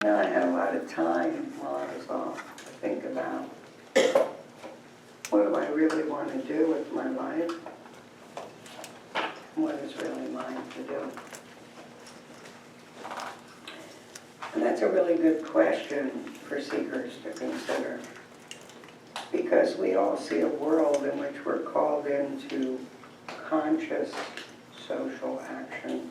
You know, I had a lot of time while I was off to think about what do I really want to do with my life and what is really mine to do. And that's a really good question for seekers to consider, because we all see a world in which we're called into conscious social action,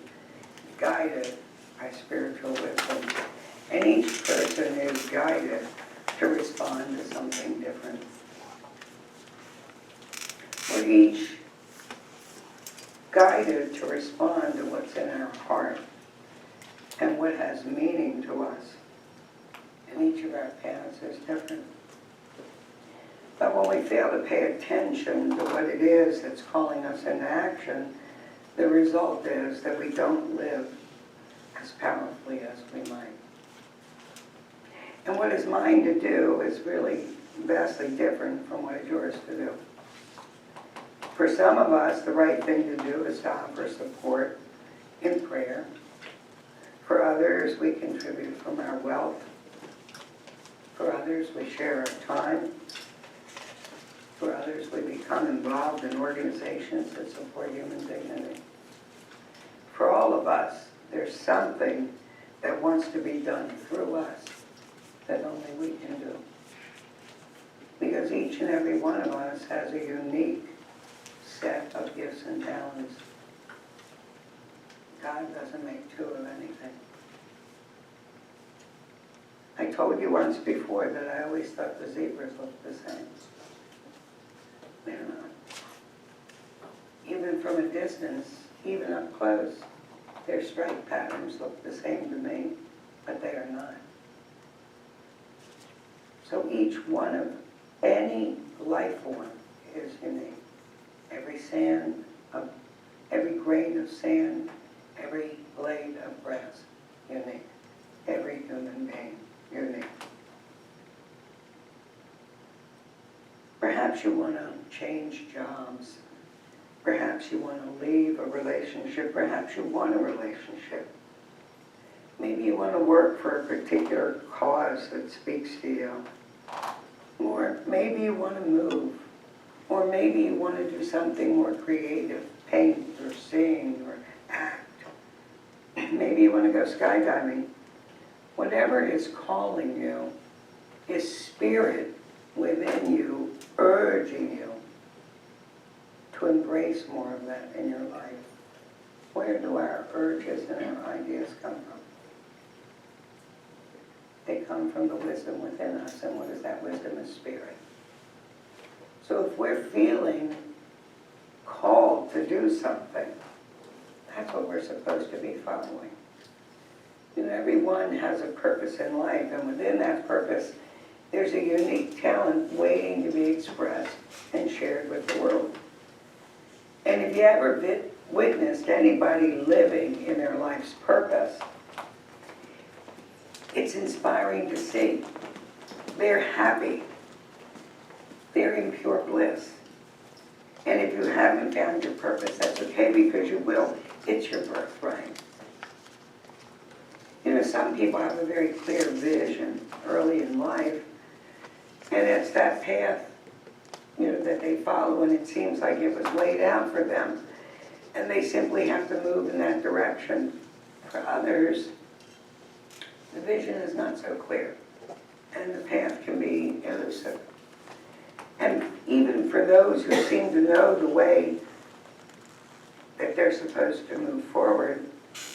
guided by spiritual wisdom. And each person is guided to respond to something different. We're each guided to respond to what's in our heart and what has meaning to us. And each of our paths is different. But when we fail to pay attention to what it is that's calling us into action, the result is that we don't live as powerfully as we might. And what is mine to do is really vastly different from what is yours to do. For some of us, the right thing to do is to offer support in prayer. For others, we contribute from our wealth. For others, we share our time. For others, we become involved in organizations that support human dignity. For all of us, there's something that wants to be done through us that only we can do. Because each and every one of us has a unique set of gifts and talents. God doesn't make two of anything. I told you once before that I always thought the zebras looked the same. They're not. Even from a distance, even up close, their stripe patterns look the same to me, but they are not. So each one of any life form is unique. Every grain of sand, every blade of grass, unique. Every human being, unique. Perhaps you want to change jobs. Perhaps you want to leave a relationship. Perhaps you want a relationship. Maybe you want to work for a particular cause that speaks to you. Or maybe you want to move. Or maybe you want to do something more creative, paint or sing or act. Maybe you want to go skydiving. Whatever is calling you is spirit within you, urging you to embrace more of that in your life. Where do our urges and our ideas come from? They come from the wisdom within us, and what is that wisdom? Is spirit. So if we're feeling called to do something, that's what we're supposed to be following. You know, everyone has a purpose in life, and within that purpose, there's a unique talent waiting to be expressed and shared with the world. And if you ever witnessed anybody living in their life's purpose, it's inspiring to see. They're happy. They're in pure bliss. And if you haven't found your purpose, that's okay, because you will. It's your birthright. You know, some people have a very clear vision early in life, and it's that path, you know, that they follow, and it seems like it was laid out for them, and they simply have to move in that direction. For others, the vision is not so clear, and the path can be elusive. And even for those who seem to know the way that they're supposed to move forward,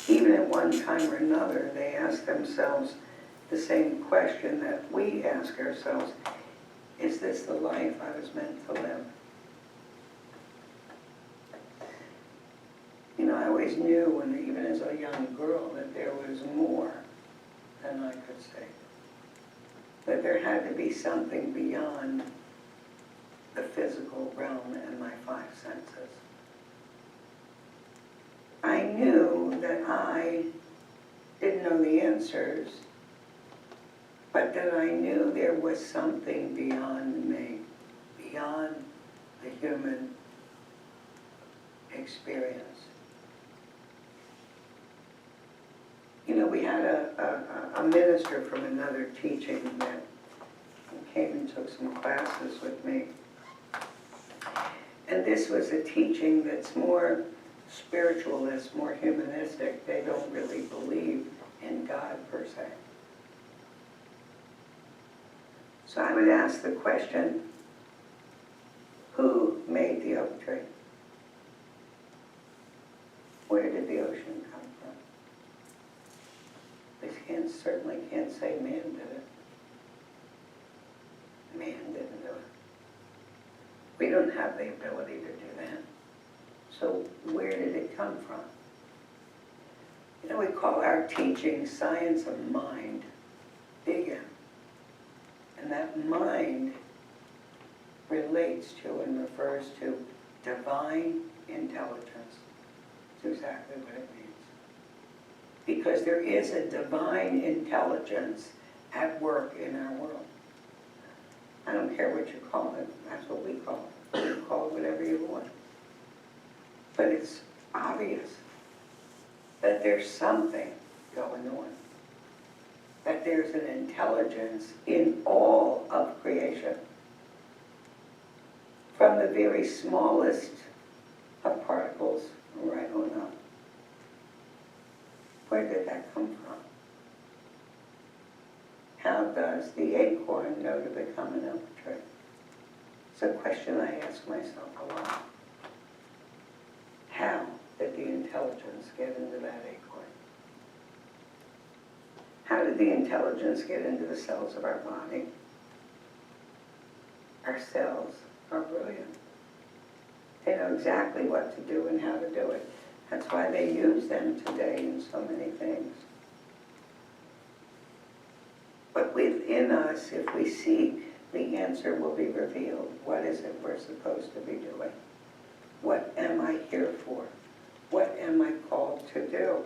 even at one time or another, they ask themselves the same question that we ask ourselves: is this the life I was meant to live? You know, I always knew, even as a young girl, that there was more than I could say. That there had to be something beyond the physical realm and my five senses. I knew that I didn't know the answers, but that I knew there was something beyond me, beyond the human experience. You know, we had a minister from another teaching that came and took some classes with me. And this was a teaching that's more spiritualist, more humanistic. They don't really believe in God per se. So I would ask the question, who made the oak tree? Where did the ocean come from? We certainly can't say man did it. Man didn't do it. We don't have the ability to do that. So where did it come from? You know, we call our teaching science of mind, big M. And that mind relates to and refers to divine intelligence. That's exactly what it means. Because there is a divine intelligence at work in our world. I don't care what you call it, that's what we call it. You call it whatever you want. But it's obvious that there's something going on. That there's an intelligence in all of creation. From the very smallest of particles right on up. Where did that come from? How does the acorn know to become an oak tree? It's a question I ask myself a lot. How did the intelligence get into that acorn? How did the intelligence get into the cells of our body? Our cells are brilliant. They know exactly what to do and how to do it. That's why they use them today in so many things. But within us, if we seek, the answer will be revealed. What is it we're supposed to be doing? What am I here for? What am I called to do?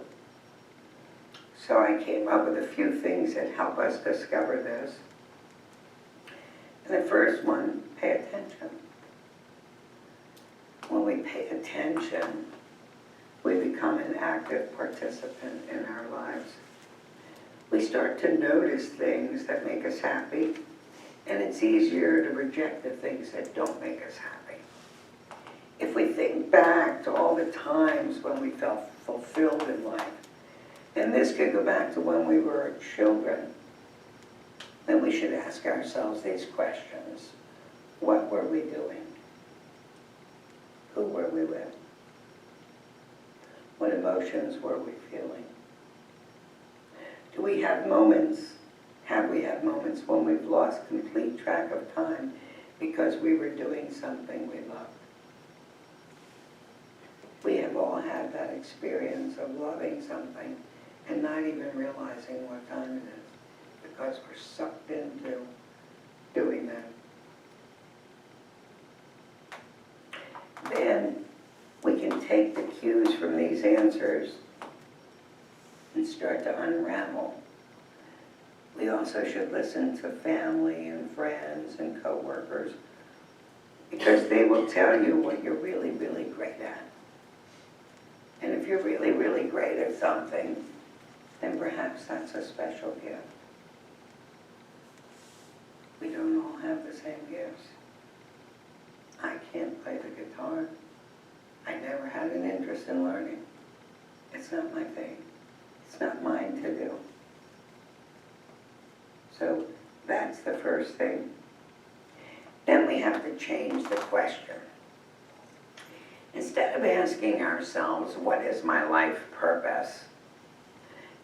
So I came up with a few things that help us discover this. And the first one, pay attention. When we pay attention, we become an active participant in our lives. We start to notice things that make us happy, and it's easier to reject the things that don't make us happy. If we think back to all the times when we felt fulfilled in life, and this could go back to when we were children, then we should ask ourselves these questions. What were we doing? Who were we with? What emotions were we feeling? Do we have moments, have we had moments when we've lost complete track of time because we were doing something we loved? We have all had that experience of loving something and not even realizing what time it is because we're sucked into doing that. Then we can take the cues from these answers and start to unravel. We also should listen to family and friends and coworkers because they will tell you what you're really, really great at. And if you're really, really great at something, then perhaps that's a special gift. We don't all have the same gifts. I can't play the guitar. I never had an interest in learning. It's not my thing. It's not mine to do. So that's the first thing. Then we have to change the question. Instead of asking ourselves, what is my life purpose?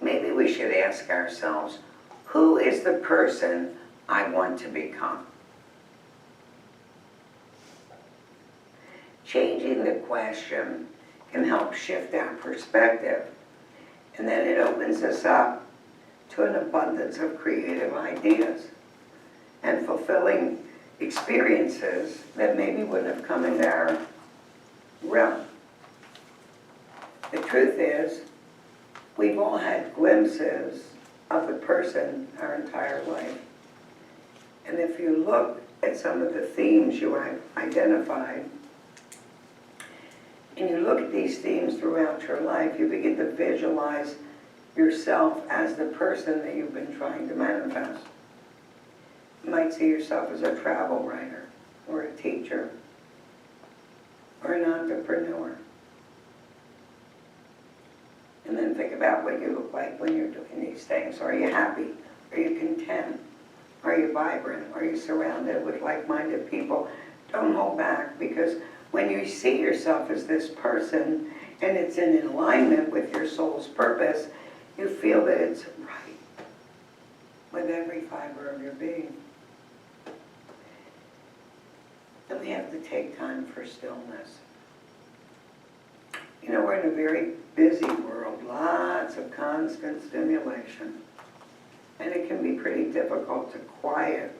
Maybe we should ask ourselves, who is the person I want to become? Changing the question can help shift our perspective, and then it opens us up to an abundance of creative ideas and fulfilling experiences that maybe wouldn't have come into our realm. The truth is, we've all had glimpses of the person our entire life. And if you look at some of the themes you have identified, and you look at these themes throughout your life, you begin to visualize yourself as the person that you've been trying to manifest. You might see yourself as a travel writer, or a teacher, or an entrepreneur. And then think about what you look like when you're doing these things. Are you happy? Are you content? Are you vibrant? Are you surrounded with like-minded people? Don't hold back, because when you see yourself as this person and it's in alignment with your soul's purpose, you feel that it's right with every fiber of your being. And we have to take time for stillness. You know, we're in a very busy world, lots of constant stimulation. And it can be pretty difficult to quiet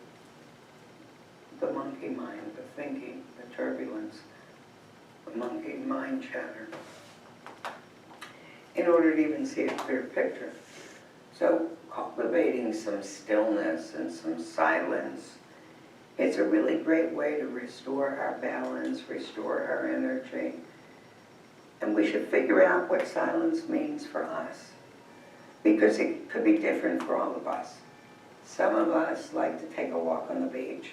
the monkey mind, the thinking, the turbulence, the monkey mind chatter, in order to even see a clear picture. So cultivating some stillness and some silence, it's a really great way to restore our balance, restore our energy. And we should figure out what silence means for us, because it could be different for all of us. Some of us like to take a walk on the beach.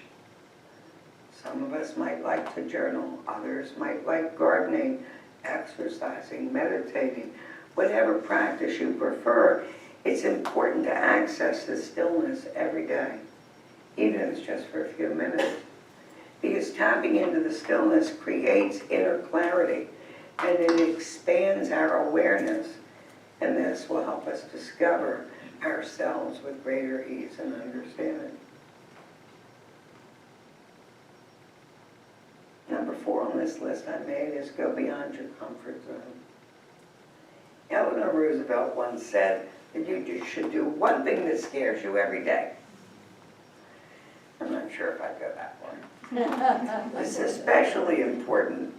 Some of us might like to journal. Others might like gardening, exercising, meditating. Whatever practice you prefer, it's important to access the stillness every day, even if it's just for a few minutes. Because tapping into the stillness creates inner clarity, and it expands our awareness, and this will help us discover ourselves with greater ease and understanding. Number 4 on this list I made is go beyond your comfort zone. Eleanor Roosevelt once said that you should do one thing that scares you every day. I'm not sure if I'd go that far. It's especially important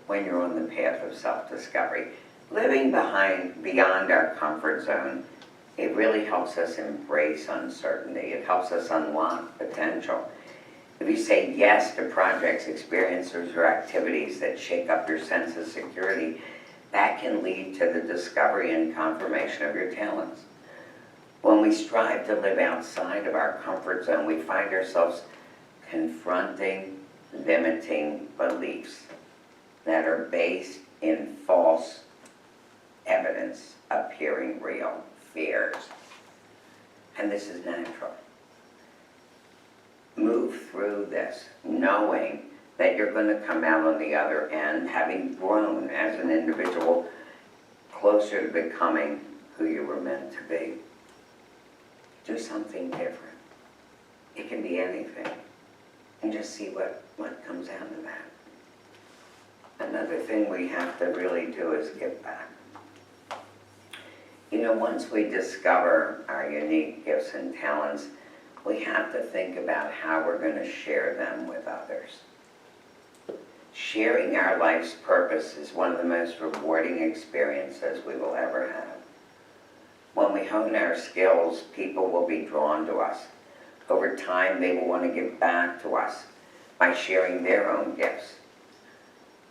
when you're on the path of self-discovery. Living beyond our comfort zone, it really helps us embrace uncertainty. It helps us unlock potential. If you say yes to projects, experiences, or activities that shake up your sense of security, that can lead to the discovery and confirmation of your talents. When we strive to live outside of our comfort zone, we find ourselves confronting limiting beliefs that are based in false evidence appearing real, fears. And this is natural. Move through this knowing that you're going to come out on the other end having grown as an individual closer to becoming who you were meant to be. Do something different. It can be anything. And just see what comes out of that. Another thing we have to really do is give back. You know, once we discover our unique gifts and talents, we have to think about how we're going to share them with others. Sharing our life's purpose is one of the most rewarding experiences we will ever have. When we hone our skills, people will be drawn to us. Over time, they will want to give back to us by sharing their own gifts.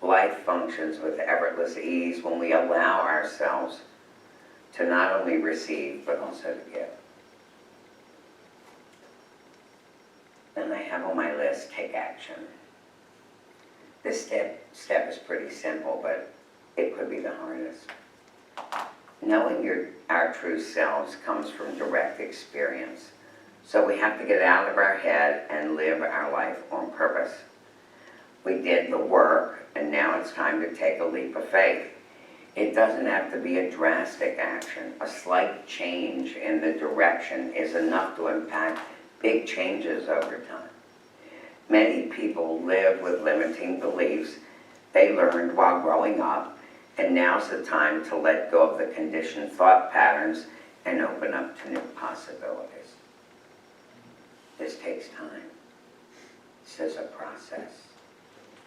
Life functions with effortless ease when we allow ourselves to not only receive, but also to give. Then I have on my list, take action. This step is pretty simple, but it could be the hardest. Knowing our true selves comes from direct experience. So we have to get out of our head and live our life on purpose. We did the work, and now it's time to take a leap of faith. It doesn't have to be a drastic action. A slight change in the direction is enough to impact big changes over time. Many people live with limiting beliefs they learned while growing up, and now's the time to let go of the conditioned thought patterns and open up to new possibilities. This takes time. This is a process.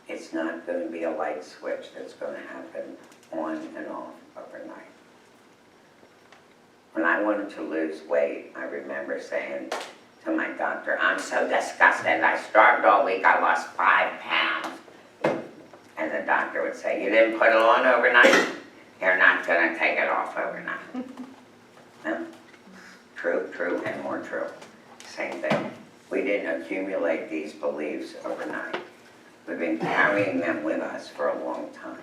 It's not going to be a light switch that's going to happen on and off overnight. When I wanted to lose weight, I remember saying to my doctor, "I'm so disgusted. I starved all week. I lost 5 pounds." And the doctor would say, "You didn't put it on overnight? You're not going to take it off overnight." True, true, and more true. Same thing. We didn't accumulate these beliefs overnight. We've been carrying them with us for a long time.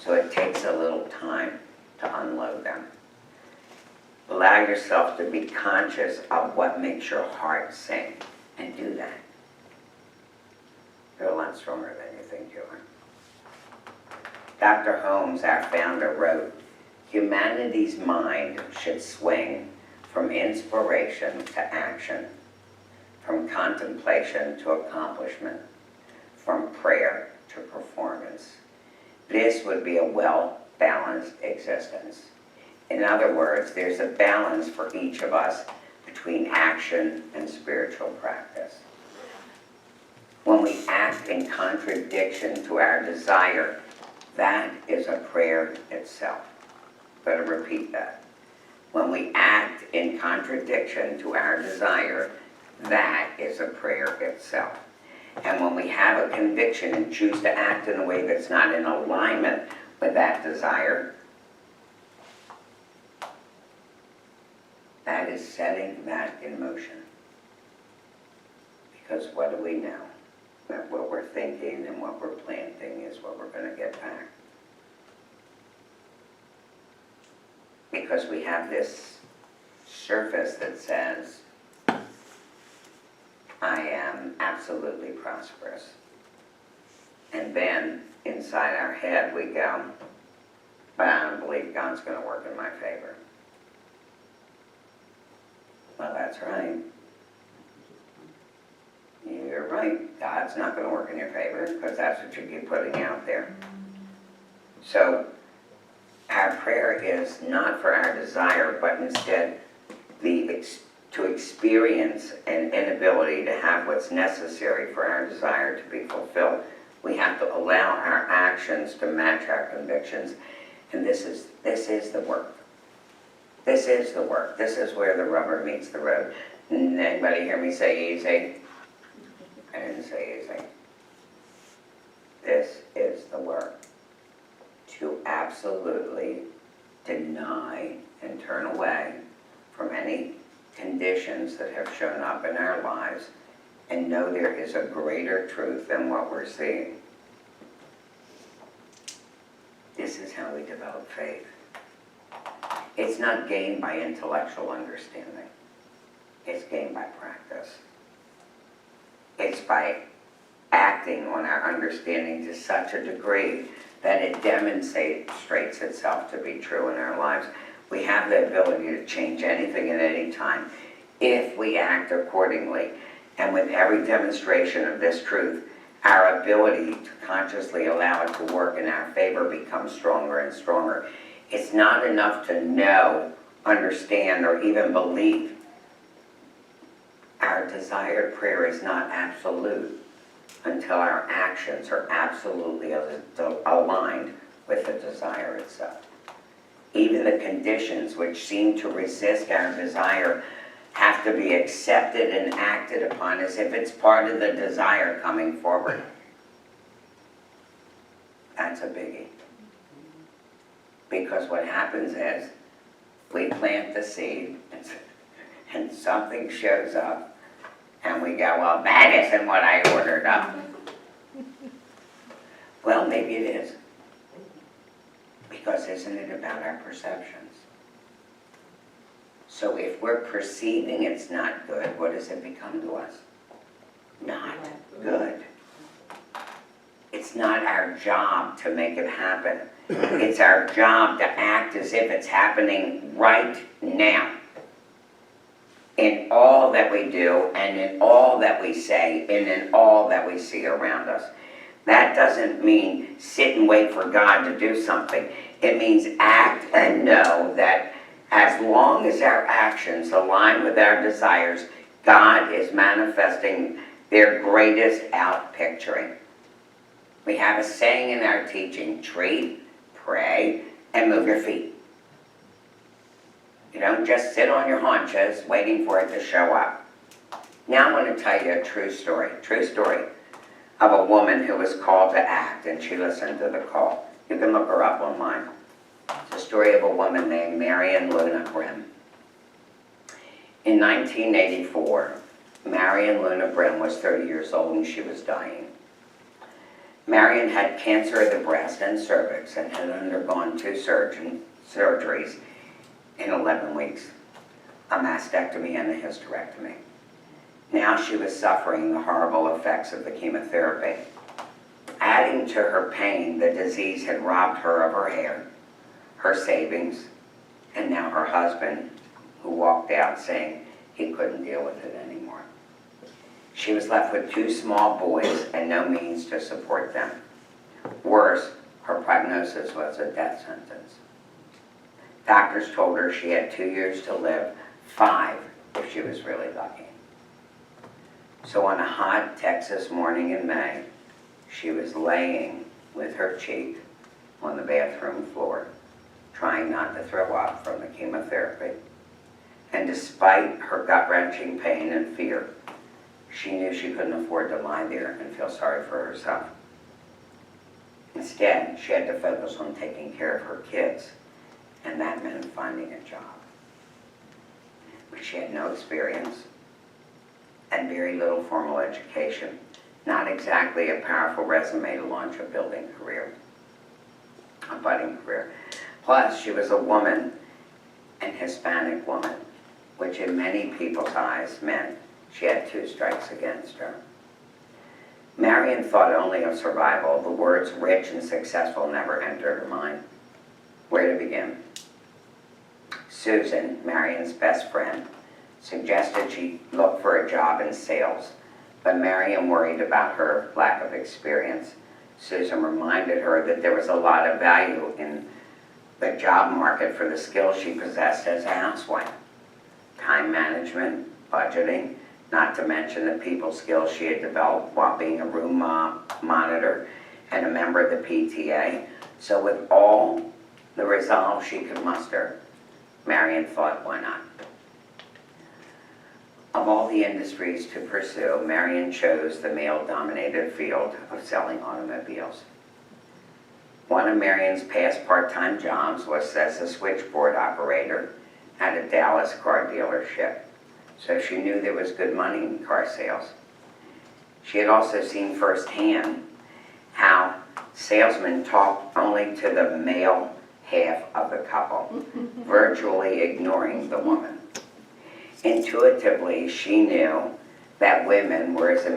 So it takes a little time to unload them. Allow yourself to be conscious of what makes your heart sing, and do that. You're a lot stronger than you think you are. Dr. Holmes, our founder, wrote, "Humanity's mind should swing from inspiration to action, from contemplation to accomplishment, from prayer to performance. This would be a well-balanced existence." In other words, there's a balance for each of us between action and spiritual practice. When we act in contradiction to our desire, that is a prayer itself. Better repeat that. When we act in contradiction to our desire, that is a prayer itself. And when we have a conviction and choose to act in a way that's not in alignment with that desire, that is setting that in motion. Because what do we know? That what we're thinking and what we're planting is what we're going to get back. Because we have this surface that says, I am absolutely prosperous. And then inside our head we go, but I don't believe God's going to work in my favor. Well, that's right. You're right. God's not going to work in your favor because that's what you keep putting out there. So our prayer is not for our desire, but instead to experience an inability to have what's necessary for our desire to be fulfilled. We have to allow our actions to match our convictions. And this is the work. This is the work. This is where the rubber meets the road. Anybody hear me say easy? I didn't say easy. This is the work. To absolutely deny and turn away from any conditions that have shown up in our lives and know there is a greater truth than what we're seeing. This is how we develop faith. It's not gained by intellectual understanding. It's gained by practice. It's by acting on our understanding to such a degree that it demonstrates itself to be true in our lives. We have the ability to change anything at any time if we act accordingly. And with every demonstration of this truth, our ability to consciously allow it to work in our favor becomes stronger and stronger. It's not enough to know, understand, or even believe. Our desired prayer is not absolute until our actions are absolutely aligned with the desire itself. Even the conditions which seem to resist our desire have to be accepted and acted upon as if it's part of the desire coming forward. That's a biggie. Because what happens is we plant the seed and something shows up and we go, well, that isn't what I ordered up. Well, maybe it is. Because isn't it about our perceptions? So if we're perceiving it's not good, what does it become to us? Not good. It's not our job to make it happen. It's our job to act as if it's happening right now. In all that we do, and in all that we say, and in all that we see around us. That doesn't mean sit and wait for God to do something. It means act and know that as long as our actions align with our desires, God is manifesting their greatest outpicturing. We have a saying in our teaching, treat, pray, and move your feet. You don't just sit on your haunches waiting for it to show up. Now I want to tell you a true story of a woman who was called to act, and she listened to the call. You can look her up online. It's a story of a woman named Marion Luna Grimm. In 1984, Marion Luna Brim was 30 years old and she was dying. Marion had cancer of the breast and cervix and had undergone 2 surgeries in 11 weeks, a mastectomy and a hysterectomy. Now she was suffering the horrible effects of the chemotherapy. Adding to her pain, the disease had robbed her of her hair, her savings, and now her husband, who walked out saying he couldn't deal with it anymore. She was left with 2 small boys and no means to support them. Worse, her prognosis was a death sentence. Doctors told her she had 2 years to live, 5 if she was really lucky. So on a hot Texas morning in May, she was laying with her cheek on the bathroom floor, trying not to throw up from the chemotherapy. And despite her gut-wrenching pain and fear, she knew she couldn't afford to lie there and feel sorry for herself. Instead, she had to focus on taking care of her kids, and that meant finding a job. But she had no experience and very little formal education, not exactly a powerful resume to launch a budding career. Plus, she was a woman, and Hispanic woman, which in many people's eyes meant she had 2 strikes against her. Marion thought only of survival. The words rich and successful never entered her mind. Where to begin? Susan, Marion's best friend, suggested she look for a job in sales, but Marion worried about her lack of experience. Susan reminded her that there was a lot of value in the job market for the skills she possessed as a housewife. Time management, budgeting, not to mention the people skills she had developed while being a room monitor and a member of the PTA. So with all the resolve she could muster, Marion thought, why not? Of all the industries to pursue, Marion chose the male-dominated field of selling automobiles. One of Marion's past part-time jobs was as a switchboard operator at a Dallas car dealership, so she knew there was good money in car sales. She had also seen firsthand how salesmen talked only to the male half of the couple, virtually ignoring the woman. Intuitively, she knew that women were an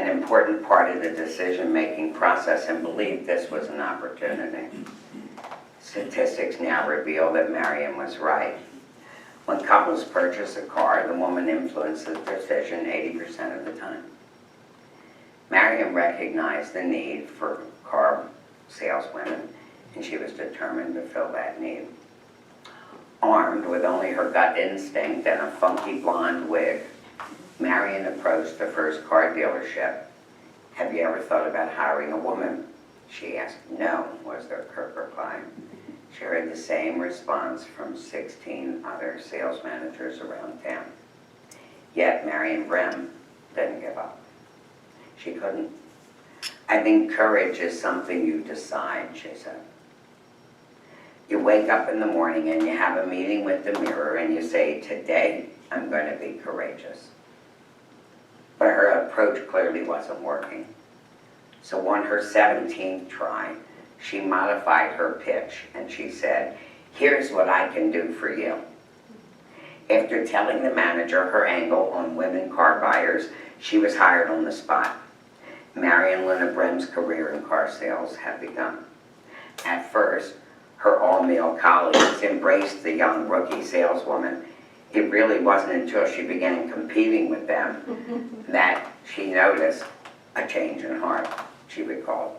important part of the decision-making process and believed this was an opportunity. Statistics now reveal that Marion was right. When couples purchase a car, the woman influences the decision 80% of the time. Marion recognized the need for car saleswomen, and she was determined to fill that need. Armed with only her gut instinct and a funky blonde wig, Marion approached the first car dealership. "Have you ever thought about hiring a woman?" she asked. "No," was their curt reply. She heard the same response from 16 other sales managers around town. Yet Marion Brim didn't give up. She couldn't. "I think courage is something you decide," she said. You wake up in the morning and you have a meeting with the mirror and you say, "Today I'm going to be courageous." But her approach clearly wasn't working. So on her 17th try, she modified her pitch and she said, "Here's what I can do for you." After telling the manager her angle on women car buyers, she was hired on the spot. Marion Luna Brim's career in car sales had begun. At first, her all-male colleagues embraced the young rookie saleswoman. It really wasn't until she began competing with them that she noticed a change in heart, she recalled.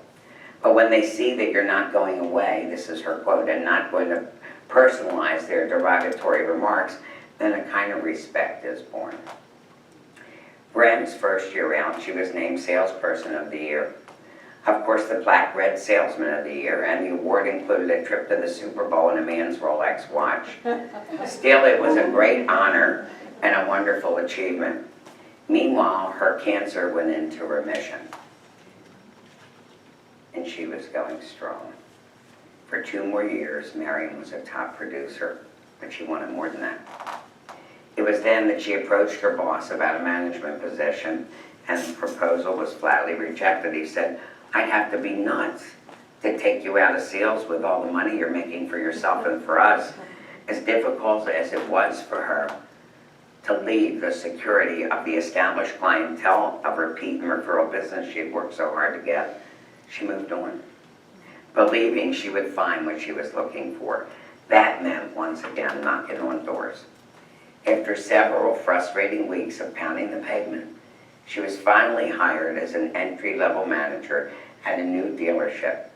"But when they see that you're not going away," this is her quote, "and not going to personalize their derogatory remarks, then a kind of respect is born." Brim's first year out, she was named Salesperson of the Year. Of course, the Black Red Salesman of the Year, and the award included a trip to the Super Bowl and a man's Rolex watch. Still, it was a great honor and a wonderful achievement. Meanwhile, her cancer went into remission, and she was going strong. For 2 more years, Marion was a top producer, but she wanted more than that. It was then that she approached her boss about a management position, and the proposal was flatly rejected. He said, "I'd have to be nuts to take you out of sales with all the money you're making for yourself and for us." As difficult as it was for her to leave the security of the established clientele of repeat and referral business she had worked so hard to get, she moved on, believing she would find what she was looking for. That meant, once again, knocking on doors. After several frustrating weeks of pounding the pavement, she was finally hired as an entry-level manager at a new dealership.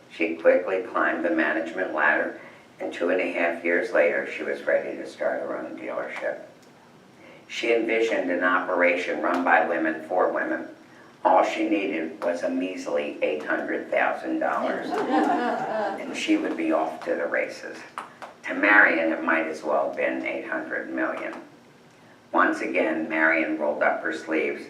She quickly climbed the management ladder, and 2.5 years later, she was ready to start her own dealership. She envisioned an operation run by women for women. All she needed was a measly $800,000, and she would be off to the races. To Marion, it might as well have been 800 million. Once again, Marion rolled up her sleeves.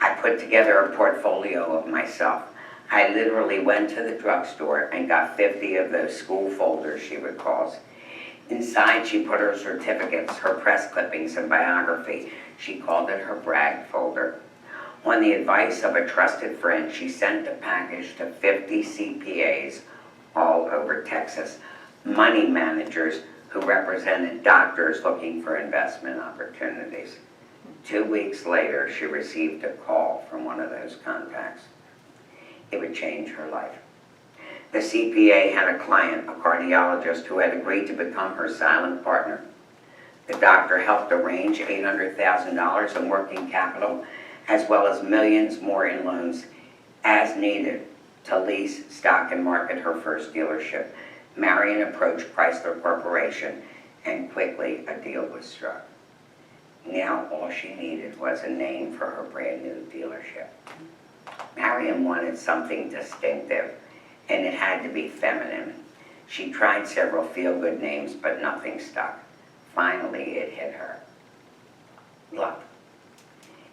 "I put together a portfolio of myself. I literally went to the drugstore and got 50 of those school folders," she recalls. Inside, she put her certificates, her press clippings, and biography. She called it her brag folder. On the advice of a trusted friend, she sent the package to 50 CPAs all over Texas, money managers who represented doctors looking for investment opportunities. 2 weeks later, she received a call from one of those contacts. It would change her life. The CPA had a client, a cardiologist, who had agreed to become her silent partner. The doctor helped arrange $800,000 in working capital, as well as millions more in loans as needed to lease, stock, and market her first dealership. Marion approached Chrysler Corporation, and quickly a deal was struck. Now all she needed was a name for her brand new dealership. Marion wanted something distinctive, and it had to be feminine. She tried several feel-good names, but nothing stuck. Finally, it hit her. Love.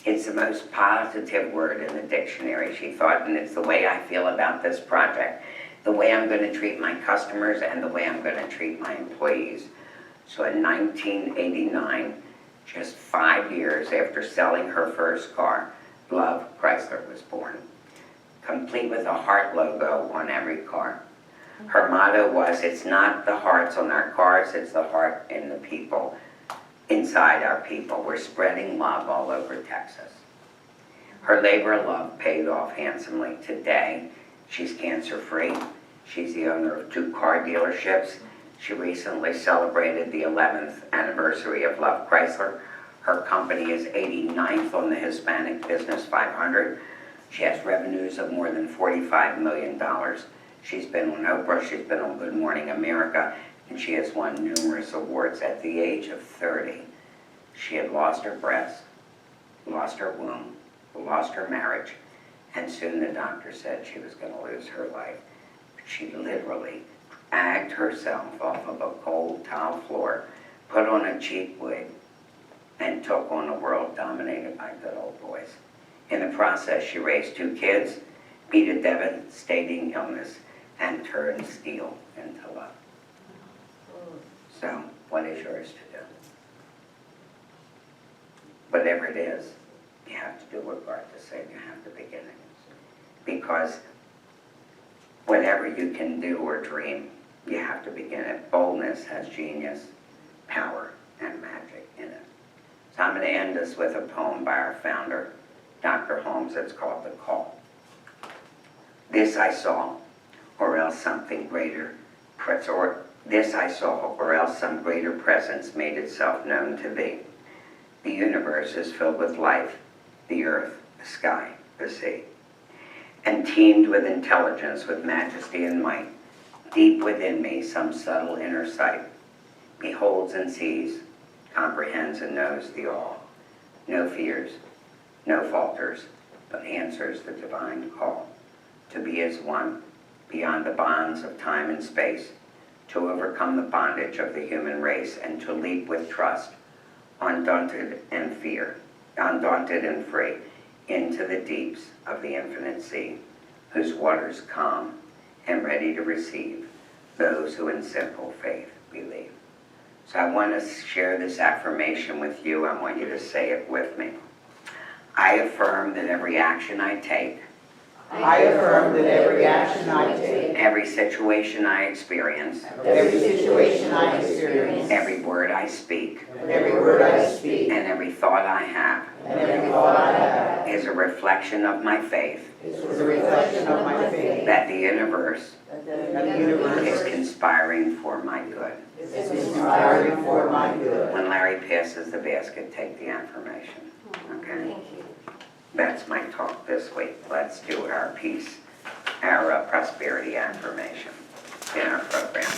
It's the most positive word in the dictionary, she thought, and it's the way I feel about this project, the way I'm going to treat my customers, and the way I'm going to treat my employees. So in 1989, just 5 years after selling her first car, Love Chrysler was born, complete with a heart logo on every car. Her motto was, "It's not the hearts on our cars, it's the heart in the people, inside our people." We're spreading love all over Texas. Her labor of love paid off handsomely. Today, she's cancer-free. She's the owner of 2 car dealerships. She recently celebrated the 11th anniversary of Love Chrysler. Her company is 89th on the Hispanic Business 500. She has revenues of more than $45 million. She's been on Oprah, she's been on Good Morning America, and she has won numerous awards. At the age of 30, she had lost her breast, lost her womb, lost her marriage, and soon the doctor said she was going to lose her life. She literally dragged herself off of a cold tile floor, put on a cheap wig, and took on a world dominated by good old boys. In the process, she raised 2 kids, beat a devastating illness, and turned steel into love. So, what is yours to do? Whatever it is, you have to do what Garth said, you have to begin it. Because whatever you can do or dream, you have to begin it. Boldness has genius, power, and magic in it. So I'm going to end this with a poem by our founder, Dr. Holmes. It's called The Call. This I saw, or else something greater, this I saw, or else some greater presence made itself known to thee. The universe is filled with life, the earth, the sky, the sea, and teemed with intelligence, with majesty and might. Deep within me, some subtle inner sight beholds and sees, comprehends and knows the all. No fears, no falters, but answers the divine call. To be as one, beyond the bonds of time and space, to overcome the bondage of the human race, and to leap with trust, undaunted and free, into the deeps of the infinite sea, whose waters calm and ready to receive those who in simple faith believe. So I want to share this affirmation with you. I want you to say it with me. I affirm that every action I take, I affirm that every action I take, every situation I experience, every situation I experience, every word I speak, every word I speak, and every thought I have and every thought I have is a reflection of my faith is a reflection of my faith that the universe that the is universe conspiring for my good. is inspiring for my good. When Larry passes the basket, take the affirmation. Okay? That's my talk this week. Let's do our peace, our prosperity affirmation in our program.